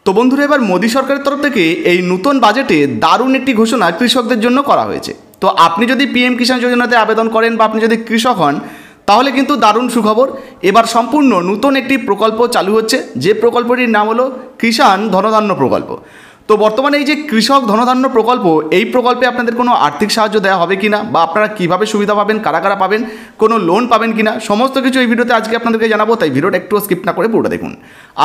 তো বন্ধুরা, এবার মোদী সরকারের তরফ থেকে এই নতুন বাজেটে দারুণ একটি ঘোষণা কৃষকদের জন্য করা হয়েছে। তো আপনি যদি পিএম কিষাণ যোজনাতে আবেদন করেন বা আপনি যদি কৃষক হন, তাহলে কিন্তু দারুণ সুখবর। এবার সম্পূর্ণ নতুন একটি প্রকল্প চালু হচ্ছে, যে প্রকল্পটির নাম হলো কিষাণ ধনধান্য প্রকল্প। তো বর্তমানে এই যে কৃষক ধনধান্য প্রকল্প, এই প্রকল্পে আপনাদের কোনো আর্থিক সাহায্য দেওয়া হবে কিনা, বা আপনারা কীভাবে সুবিধা পাবেন, কারা কারা পাবেন, কোনো লোন পাবেন কিনা, সমস্ত কিছু এই ভিডিওতে আজকে আপনাদেরকে জানাবো। তাই ভিডিওটা একটু স্কিপ না করে পুরোটা দেখুন।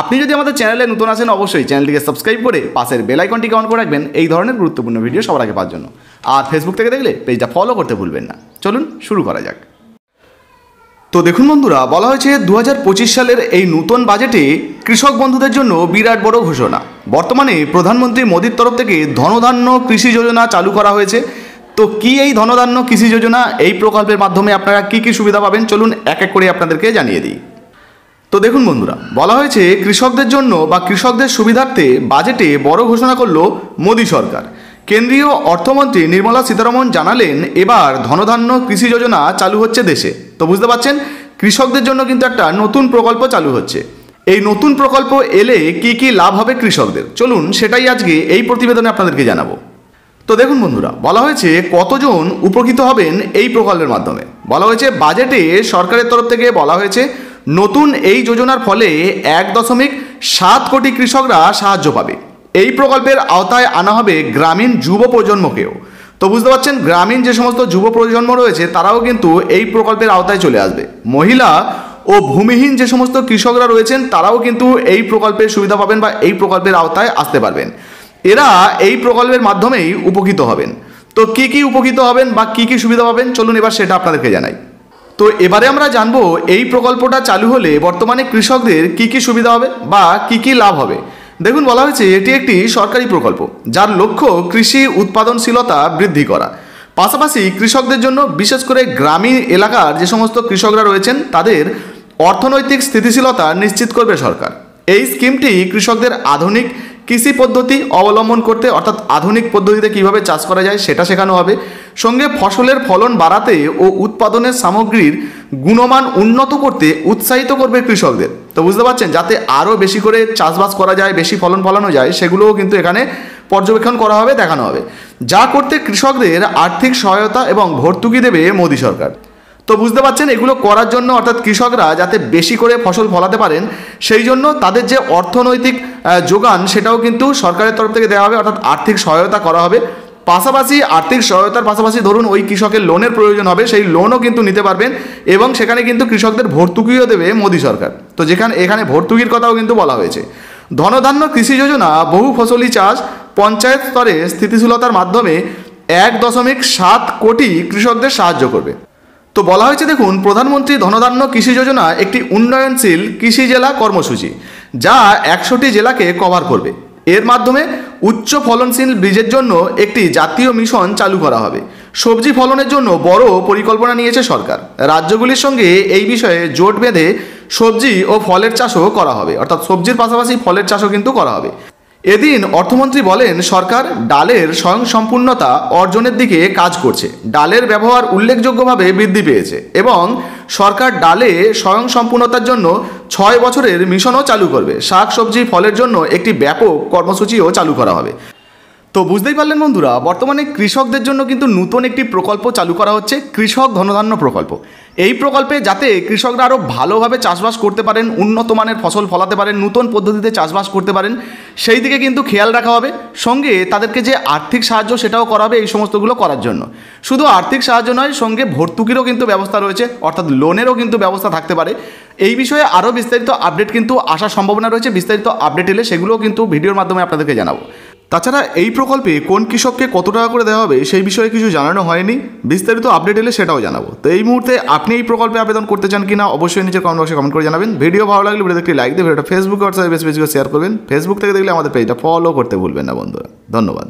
আপনি যদি আমাদের চ্যানেলে নতুন আসেন, অবশ্যই চ্যানেলটিকে সাবস্ক্রাইব করে পাশের বেল আইকনটিকে অন করে রাখবেন এই ধরনের গুরুত্বপূর্ণ ভিডিও সবার আগে পাওয়ার জন্য। আর ফেসবুক থেকে দেখলে পেজটা ফলো করতে ভুলবেন না। চলুন শুরু করা যাক। তো দেখুন বন্ধুরা, বলা হয়েছে 2025 সালের এই নতুন বাজেটে কৃষক বন্ধুদের জন্য বিরাট বড় ঘোষণা। বর্তমানে প্রধানমন্ত্রী মোদীর তরফ থেকে ধনধান্য কৃষি যোজনা চালু করা হয়েছে। তো কি এই ধনধান্য কৃষি যোজনা, এই প্রকল্পের মাধ্যমে আপনারা কি কি সুবিধা পাবেন, চলুন এক এক করে আপনাদেরকে জানিয়ে দিই। তো দেখুন বন্ধুরা, বলা হয়েছে কৃষকদের জন্য বা কৃষকদের সুবিধার্থে বাজেটে বড় ঘোষণা করলো মোদী সরকার। কেন্দ্রীয় অর্থমন্ত্রী নির্মলা সীতারমণ জানালেন, এবার ধনধান্য কৃষি যোজনা চালু হচ্ছে দেশে। তো বুঝতে পারছেন, কৃষকদের জন্য কিন্তু একটা নতুন প্রকল্প চালু হচ্ছে। এই নতুন প্রকল্প এলে কি কি লাভ হবে কৃষকদের, চলুন সেটাই আজকে এই প্রতিবেদনে আপনাদেরকে জানাবো। তো দেখুন বন্ধুরা, বলা হয়েছে কতজন উপকৃত হবেন এই প্রকল্পের মাধ্যমে। বলা হয়েছে বাজেটে সরকারের তরফ থেকে বলা হয়েছে নতুন এই যোজনার ফলে 1.7 কোটি কৃষকরা সাহায্য পাবে। এই প্রকল্পের আওতায় আনা হবে গ্রামীণ যুব প্রজন্মকেও। তো বুঝতে পারছেন, গ্রামীণ যে সমস্ত যুব প্রজন্ম রয়েছে তারাও কিন্তু এই প্রকল্পের আওতায় চলে আসবে। মহিলা ও ভূমিহীন যে সমস্ত কৃষকরা রয়েছেন তারাও কিন্তু এই প্রকল্পের সুবিধা পাবেন বা এই প্রকল্পের আওতায় আসতে পারবেন। এরা এই প্রকল্পের মাধ্যমেই উপকৃত হবেন। তো কি কি উপকৃত হবেন বা কি কি সুবিধা পাবেন, চলুন এবার সেটা আপনাদেরকে জানাই। তো এবারে আমরা জানবো এই প্রকল্পটা চালু হলে বর্তমানে কৃষকদের কি কি সুবিধা হবে বা কি কি লাভ হবে। দেখুন, বলা হয়েছে এটি একটি সরকারি প্রকল্প যার লক্ষ্য কৃষি উৎপাদনশীলতা বৃদ্ধি করা। পাশাপাশি কৃষকদের জন্য, বিশেষ করে গ্রামীণ এলাকার যে সমস্ত কৃষকরা রয়েছেন তাদের অর্থনৈতিক স্থিতিশীলতা নিশ্চিত করবে সরকার। এই স্কিমটি কৃষকদের আধুনিক কৃষি পদ্ধতি অবলম্বন করতে, অর্থাৎ আধুনিক পদ্ধতিতে কিভাবে চাষ করা যায় সেটা শেখানো হবে। সঙ্গে ফসলের ফলন বাড়াতে ও উৎপাদনের সামগ্রীর গুণমান উন্নত করতে উৎসাহিত করবে কৃষকদের। তো বুঝতে পারছেন, যাতে আরও বেশি করে চাষবাস করা যায়, বেশি ফলন ফলানো যায়, সেগুলোও কিন্তু এখানে পর্যবেক্ষণ করা হবে, দেখানো হবে। যা করতে কৃষকদের আর্থিক সহায়তা এবং ভর্তুকি দেবে মোদী সরকার। তো বুঝতে পারছেন, এগুলো করার জন্য, অর্থাৎ কৃষকরা যাতে বেশি করে ফসল ফলাতে পারেন সেই জন্য তাদের যে অর্থনৈতিক যোগান সেটাও কিন্তু সরকারের তরফ থেকে দেওয়া হবে, অর্থাৎ আর্থিক সহায়তা করা হবে। পাশাপাশি আর্থিক সহায়তার পাশাপাশি ধরুন ওই কৃষকের লোনের প্রয়োজন হবে, সেই লোনও কিন্তু নিতে পারবেন এবং সেখানে কিন্তু কৃষকদের ভর্তুকিও দেবে মোদী সরকার। তো এখানে ভর্তুকির কথাও কিন্তু বলা হয়েছে। ধনধান্য কৃষি যোজনা বহু ফসলি চাষ পঞ্চায়েত স্তরে স্থিতিশীলতার মাধ্যমে 1.7 কোটি কৃষকদের সাহায্য করবে। তো বলা হয়েছে, দেখুন, প্রধানমন্ত্রী ধনধান্য কৃষি যোজনা একটি উন্নয়নশীল কৃষি জেলা কর্মসূচি যা 100টি জেলাকে কভার করবে। এর মাধ্যমে উচ্চ ফলনশীল বীজের জন্য একটি জাতীয় মিশন চালু করা হবে। সবজি ফলনের জন্য বড় পরিকল্পনা নিয়েছে সরকার। রাজ্যগুলির সঙ্গে এই বিষয়ে জোট বেঁধে সবজি ও ফলের চাষও করা হবে, অর্থাৎ সবজির পাশাপাশি ফলের চাষও কিন্তু করা হবে। এদিন অর্থমন্ত্রী বলেন, সরকার ডালের স্বয়ংসম্পূর্ণতা অর্জনের দিকে কাজ করছে। ডালের ব্যবহার উল্লেখযোগ্যভাবে বৃদ্ধি পেয়েছে এবং সরকার ডালে স্বয়ংসম্পূর্ণতার জন্য 6 বছরের মিশনও চালু করবে। শাক সবজি ফলের জন্য একটি ব্যাপক কর্মসূচিও চালু করা হবে। তো বুঝতেই পারলেন বন্ধুরা, বর্তমানে কৃষকদের জন্য কিন্তু নতুন একটি প্রকল্প চালু করা হচ্ছে, কৃষক ধনধান্য প্রকল্প। এই প্রকল্পে যাতে কৃষকরা আরও ভালোভাবে চাষবাস করতে পারেন, উন্নত মানের ফসল ফলাতে পারেন, নতুন পদ্ধতিতে চাষবাস করতে পারেন, সেই দিকে কিন্তু খেয়াল রাখা হবে। সঙ্গে তাদেরকে যে আর্থিক সাহায্য সেটাও করা হবে এই সমস্তগুলো করার জন্য। শুধু আর্থিক সাহায্য নয়, সঙ্গে ভর্তুকিরও কিন্তু ব্যবস্থা রয়েছে, অর্থাৎ লোনেরও কিন্তু ব্যবস্থা থাকতে পারে। এই বিষয়ে আরও বিস্তারিত আপডেট কিন্তু আসার সম্ভাবনা রয়েছে। বিস্তারিত আপডেট এলে সেগুলোও কিন্তু ভিডিওর মাধ্যমে আপনাদেরকে জানাবো। তাছাড়া এই প্রকল্পে কোন কৃষককে কত টাকা করে দেওয়া হবে সেই বিষয়ে কিছু জানানো হয়নি। বিস্তারিত আপডেট এলে সেটাও জানাবো। তো এই মুহূর্তে আপনি এই প্রকল্পে আবেদন করতে চান কিনা অবশ্যই নিচে কমেন্ট বক্সে কমেন্ট করে জানাবেন। ভিডিও ভালো লাগলে ভিডিওতে একটি লাইক দিয়ে ভিডিওটা ফেসবুক হোয়াটসঅ্যাপে বেশি বেশি করে শেয়ার করবেন। ফেসবুক থেকে দেখলে আমাদের পেজটা ফলো করতে ভুলবেন না বন্ধুরা। ধন্যবাদ।